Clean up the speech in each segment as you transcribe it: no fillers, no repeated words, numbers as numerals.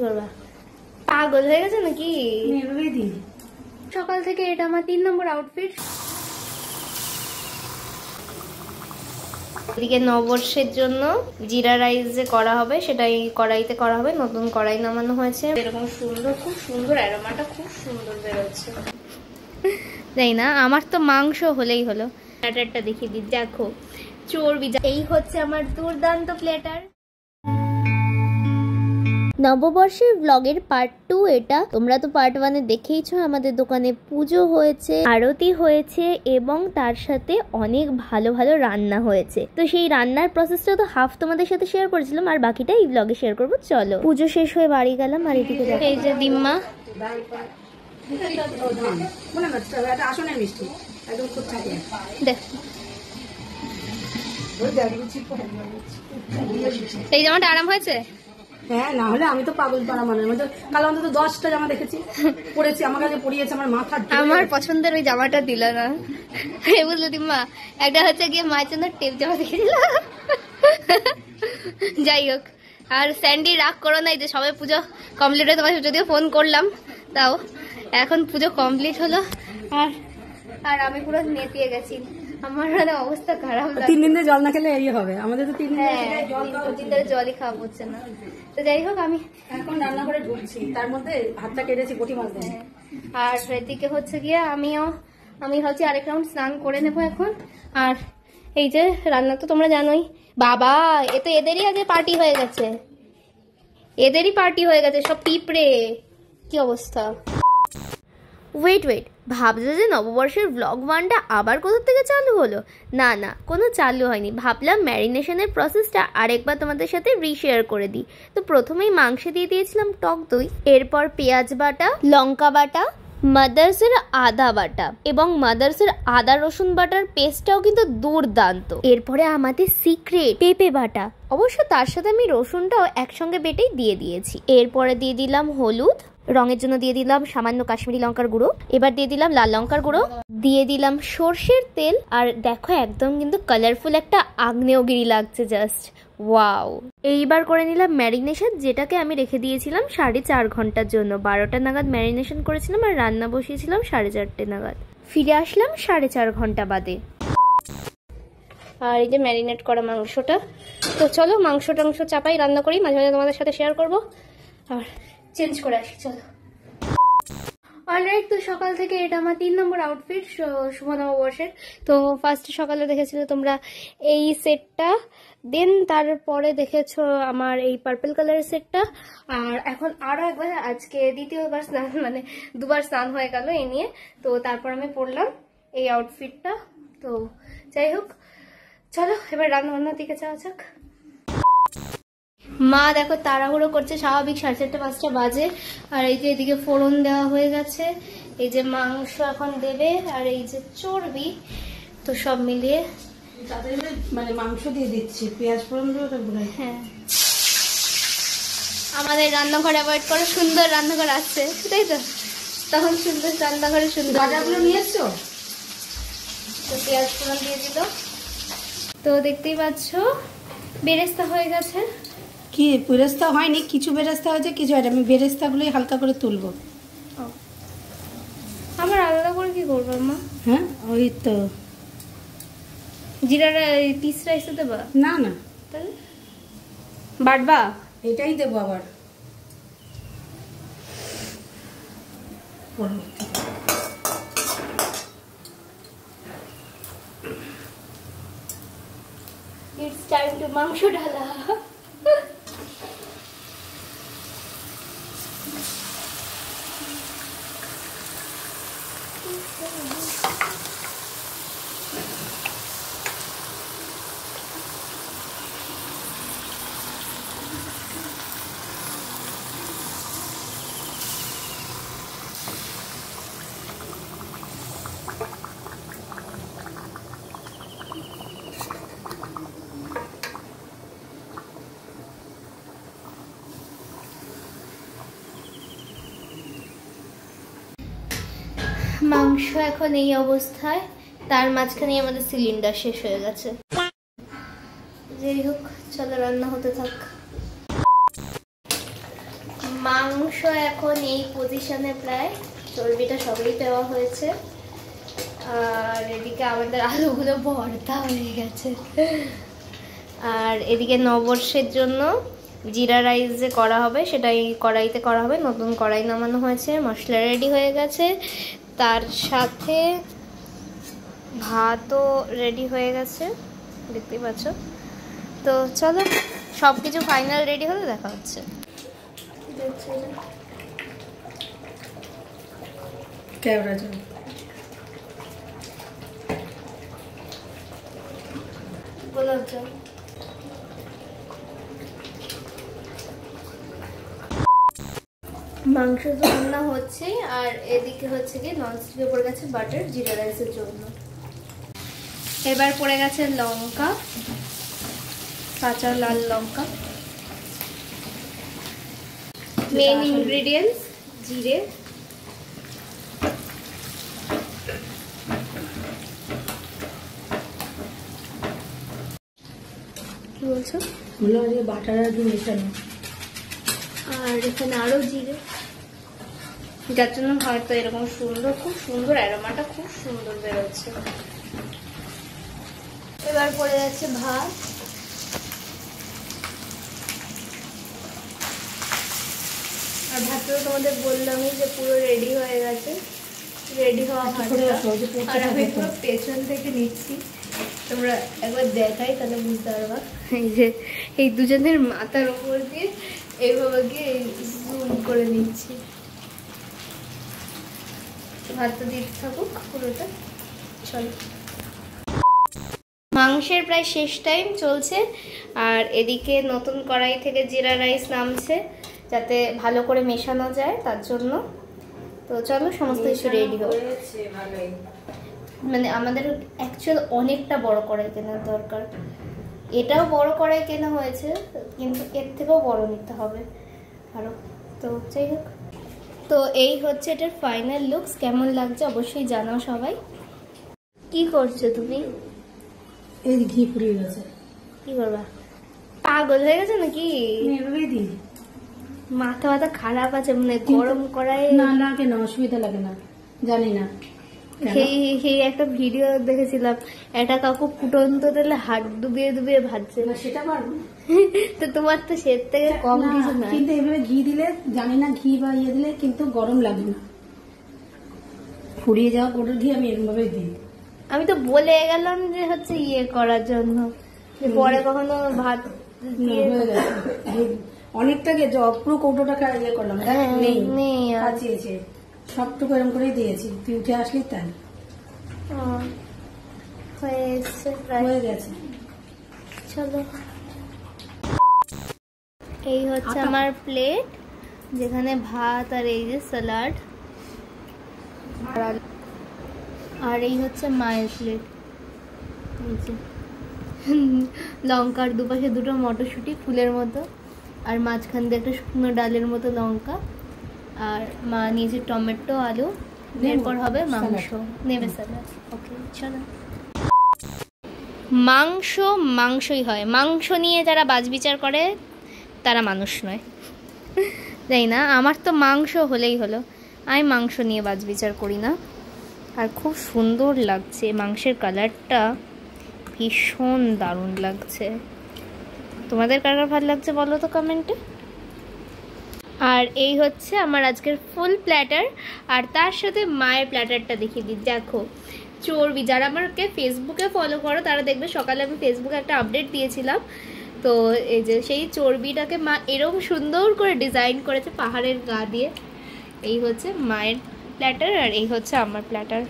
করবা? পাগল হয়ে গেছে নাকি? সকাল থেকে এটা আমার 3 নম্বর আউটফিট। এদিকে নববর্ষের জন্য জিরা রাইস যে করা হবে সেটা এই কড়াইতে করা হবে। নতুন কড়াই নামানো হয়েছে। এরকম সুন্দর, খুব সুন্দর অ্যারোমাটা খুব সুন্দর বেরোচ্ছে। তাই না? আমার তো মাংস হলেই হলো। প্ল্যাটারটা দেখিয়ে দিই, দেখো চর্বি। এই হচ্ছে আমার দুর্দান্ত প্ল্যাটার। নববর্ষের ব্লগের পার্ট 2 এটা। তোমরা তো পার্ট 1 এ দেখেইছো আমাদের দোকানে পুজো হয়েছে, আরতি হয়েছে এবং তার সাথে অনেক ভালো ভালো রান্না হয়েছে। তো সেই রান্নার প্রসেসটা তো হাফ তোমাদের সাথে শেয়ার করেছিলাম, আর বাকিটা এই ব্লগে শেয়ার করবো। চলো, পুজো শেষ হয়ে বাড়ি গেলাম। আর এদিকে এই যে দিম্মা, এই জামাটা আরাম হয়েছে? হ্যাঁ, না হলে আমি তো পাগল পাড়া মানে কাল অন্তত 10টা জামা দেখেছি পরেছি, আমার কাছে পরিয়েছে আমার মাথা। আমার পছন্দের ওই জামাটা দিল না, বুঝলো দিম্মা? একটা হচ্ছে গিয়ে মায়ের জন্য টেপ জামা দেখেছিল। যাই হোক, আর স্যান্ডি রাগ করো না, এই যে সবাই পুজো কমপ্লিট হয়ে তোমার যদিও ফোন করলাম, তাও এখন পুজো কমপ্লিট হলো। আর আমি পুরো নেতিয়ে গেছি, আমার অবস্থা খারাপ। 3 দিন ধরে জল না খেলে এই হবে আমাদের তো। 3 দিন ধরে জলই খাওয়া হচ্ছে না। তো যাই হোক, আমি এখন রান্না করে ঢুকছি, তার মধ্যে ভাতটা কেটেছি পুঁটি মাছ দিয়ে। আর এদিকে হচ্ছে গিয়ে আমি ভাবছি আরেক রাউন্ড স্নান করে নেবো এখন। আর এই যে রান্না তো তোমরা জানোই। বাবা, এ তো এদেরই আগে পার্টি হয়ে গেছে, এদেরই পার্টি হয়ে গেছে সব পিঁপড়ে। কি অবস্থা! ওয়েট, ভাবছো যে নববর্ষের ব্লগ 1টা আবার কোথা থেকে চালু হলো? না, কোনো চালু হয়নি। ভাবলাম ম্যারিনেশনের প্রসেসটা আরেকবার তোমাদের সাথে রিশেয়ার করে দিই। তো প্রথমেই মাংসে দিয়ে দিয়েছিলাম টক দই, এরপর পেঁয়াজ বাটা, লঙ্কা বাটা, মাদার্সের আদা বাটা এবং মাদার্সের আদা রসুন বাটার পেস্টটাও কিন্তু দুর্দান্ত। এরপরে আমাদের সিক্রেট পেঁপে বাটা, অবশ্য তার সাথে আমি রসুনটাও একসঙ্গে বেটেই দিয়ে দিয়েছি। এরপরে দিয়ে দিলাম হলুদ, রঙের জন্য দিয়ে দিলাম সামান্য কাশ্মীরি লঙ্কার গুঁড়ো, এবার দিয়ে দিলাম লাল লঙ্কার গুঁড়ো, দিয়ে দিলাম সর্ষের তেল। আর দেখো একদম কিন্তু কালারফুল একটা আগ্নেয়গিরি লাগছে, জাস্ট ওয়াও। এইবার করে নিলাম ম্যারিনেশন, যেটাকে আমি রেখে দিয়েছিলাম 4.5 ঘন্টার জন্য। 12টা নাগাদ ম্যারিনেশন করেছিলাম আর রান্না বসিয়েছিলাম 4:30 নাগাদ। ফিরে আসলাম 4.5 ঘন্টা বাদে। আর এই যে ম্যারিনেট করা মাংসটা। তো চলো মাংস টাংস চাপাই, রান্না করি, মাঝে মাঝে তোমাদের সাথে শেয়ার করবো। আর চেঞ্জ করে আসি, চলো। অলরাইট, তো সকাল থেকে এটা আমার 3 নম্বর আউটফিট শুভ নববর্ষের। তো ফার্স্ট সকালে দেখেছিলে তোমরা এই সেটটা, দেন তারপরে দেখেছো আমার এই পার্পল কালারের সেটটা, আর এখন আরো একবার আজকে দ্বিতীয়বার স্নান, মানে 2বার স্নান হয়ে গেল এই নিয়ে। তো তারপর আমি পরলাম এই আউটফিটটা। তো যাই হোক, চলো এবার রান্না বান্নার দিকে যাওয়া যাক। মা দেখো তাড়াহুড়ো করছে, স্বাভাবিক 4:30-5টা বাজে। আর এই যে এদিকে ফোড়ন দেওয়া হয়ে গেছে, এই যে মাংস এখন দেবে, আর এই যে চর্বি, তো সব মিলিয়ে মানে মাংস দিয়ে দিচ্ছি, পেঁয়াজ ফোড়ন দিয়ে। হ্যাঁ, আমাদের রান্নাঘর অ্যাভয়েড করে সুন্দর রান্নাঘর আসছে, তাই তো? তখন সুন্দর রান্নাঘরে সুন্দর বাজারগুলো নিয়ে এসছো। তো পেঁয়াজ ফোড়ন দিয়ে দিল। তো দেখতেই পাচ্ছ বেরেস্তা হয়ে গেছে। কি বেরেস্তা হয়নি, কিছু বেরেস্তা হয়েছে, কিছু হয়নি। আমি বেরেস্তাগুলোই হালকা করে তুলবো। আমার আলাদা করে কি করবো মা? হ্যাঁ, ওই তো জিরা পিস রাইস দেবা? না, তাহলে বাটবা? এটাই দেবো আবার। It's time to মাংস ঢালা। মাংস এখন এই অবস্থায়, তার মাঝখানে আমাদের সিলিন্ডার শেষ হয়ে গেছে। যাই হোক, চলো রান্না হতে থাক। মাংস এখন এই পজিশনে প্রায় চর্বিটা সবই দেওয়া হয়েছে। আর এদিকে আমাদের আলুগুলো ভর্তা হয়ে গেছে। আর এদিকে নববর্ষের জন্য জিরা রাইস যে করা হবে সেটাই কড়াইতে করা হবে। নতুন কড়াই নামানো হয়েছে, মশলা রেডি হয়ে গেছে, তার সাথে ভাতও রেডি হয়ে গেছে, দেখতেই পাচ্ছ। তো চলো সব কিছু ফাইনাল রেডি হলে দেখা হচ্ছে। গোলাপজাম মাংস তো রান্না হচ্ছে। আর এদিকে হচ্ছে কি ননস্টিকে পড়ে গেছে বাটার জিরা রাইসের জন্য। এবার পড়ে গেছে লঙ্কা, কাঁচা লাল লঙ্কা। মেন ইনগ্রেডিয়েন্টস জিরে, কি বলছো? বাটার আর কি মেশানো, আর এখানে আরো জিরে, যার জন্য হয়তো এরকম সুন্দর, খুব সুন্দর অ্যারোমাটা খুব সুন্দর বেরোচ্ছে। এবার পড়ে যাচ্ছে ভাত। আর ভাতটা তোমাদের বললামই যে পুরো রেডি হয়ে গেছে, রেডি হওয়া ভাতটা। আর আমি পুরো পেছন থেকে নিচ্ছি, তোমরা একবার দেখাই তাহলে বুঝতে পারবা। এই যে এই দুজনের মাথার উপর দিয়ে এইভাবে গিয়ে জুম করে নিচ্ছি। ভাতটা দিতে থাকুক পুরোটা। চলো, মাংসের প্রায় শেষ টাইম চলছে। আর এদিকে নতুন কড়াই থেকে জিরা রাইস নামছে, যাতে ভালো করে মেশানো যায় তার জন্য। তো চলো সমস্ত কিছু রেডি হোক। মানে আমাদের অ্যাকচুয়াল অনেকটা বড় কড়াই কেনার দরকার। এটাও বড় কড়াই কেনা হয়েছে, কিন্তু এর থেকেও বড় নিতে হবে আরো। তো যাই হোক, তো এই হচ্ছে এটার ফাইনাল লুকস। কেমন লাগছে অবশ্যই জানাও সবাই। কি করছো তুমি? এই ঘি পুড়িয়ে গেছে। কি করবা, পাগল হয়ে গেছে নাকি? এভাবেই দিই। মাথা ব্যথা খারাপ আছে মানে গরম কড়াই? না লাগে না, অসুবিধা লাগে না, জানি না। সেই একটা ভিডিও দেখেছিলাম, একটা কাকু ফুটন্ত তেলে হাত ডুবিয়ে ডুবিয়ে ভাজছে। না সেটা পারবো। তো তোমার তো সে থেকে কম কিছু না। কিন্তু এভাবে ঘি দিলে, জানি না ঘি বা ইয়ে দিলে কিন্তু গরম লাগে না। ফুরিয়ে যাওয়া গোটার ঘি আমি এরকম ভাবে দিই। আমি তো বলে গেলাম যে হচ্ছে ইয়ে করার জন্য, যে পরে কখনো ভাত দিয়ে হয়ে গেছে অনেকটা গেছে। পুরো কৌটোটা ইয়ে করলাম, নেই আর। কাচিয়েছে সবটুকু এরকম করেই দিয়েছি। তুই উঠে আসলি তাই হয়ে গেছে। চলো, এই হচ্ছে আমার প্লেট, যেখানে ভাত আর এই যে স্যালাড, আর এই হচ্ছে মায়ের প্লেট। এই যে লঙ্কার দুপাশে দুটো মটরশুঁটি ফুলের মতো, আর মাঝখান দিয়ে একটা শুকনো ডালের মতো লঙ্কা, আর মা নিয়েছে টমেটো আলু। এরপর হবে মাংস, নেবে স্যালাড। ওকে চলো। মাংস মাংসই হয়, মাংস নিয়ে যারা বাছবিচার করে তারা মানুষ নয়। তাই না? আমার তো মাংস হলেই হলো, আমি মাংস নিয়ে বাছবিচার করি না। আর খুব সুন্দর লাগছে, মাংসের কালারটা ভীষণ দারুণ লাগছে। তোমাদের কার কার ভালো লাগছে বলো তো কমেন্টে। আর এই হচ্ছে আমার আজকের ফুল প্ল্যাটার। আর তার সাথে মায়ের প্ল্যাটারটা দেখিয়ে দিই। দেখো চর্বি, যারা আমাকে ফেসবুকে ফলো করো তারা দেখবে সকালে আমি ফেসবুকে একটা আপডেট দিয়েছিলাম। তো এই যে সেই চর্বিটাকে মা এরকম সুন্দর করে ডিজাইন করেছে পাহাড়ের গা দিয়ে। এই হচ্ছে মায়ের প্ল্যাটার, আর এই হচ্ছে আমার প্ল্যাটার।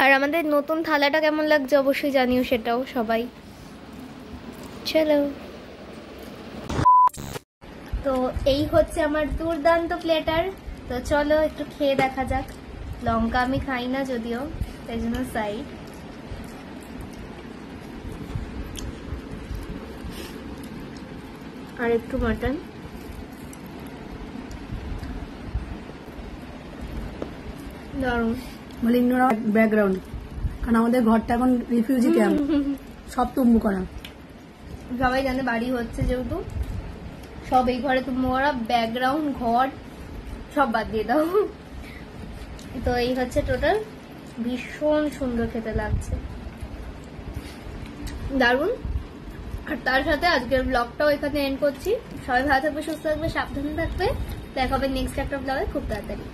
আর আমাদের নতুন থালাটা কেমন লাগছে অবশ্যই জানিও সেটাও সবাই। চলো, তো এই হচ্ছে আমার দুর্দান্ত প্ল্যাটার। তো চলো একটু খেয়ে দেখা যাক। লঙ্কা আমি খাই না যদিও, তাই জন্য সাইড। আর একটু মাটন। দারুণ। মালিঙ্গরা ব্যাকগ্রাউন্ড, কারণ আমাদের ঘরটা এখন রিফিউজি ক্যাম্প, সব তুম্বু করা। সবাই জানে বাড়ি হচ্ছে যেহেতু সব এই ঘরে তোমরা ব্যাকগ্রাউন্ড ঘর সব বাদ দিয়ে দাও। তো এই হচ্ছে টোটাল, ভীষণ সুন্দর খেতে লাগছে, দারুণ। আর তার সাথে আজকের ব্লগটাও এখানে এন্ড করছি। সবাই ভালো থাকবে, সুস্থ থাকবে, সাবধানে থাকবে। দেখা হবে নেক্সট একটা ব্লগে খুব তাড়াতাড়ি।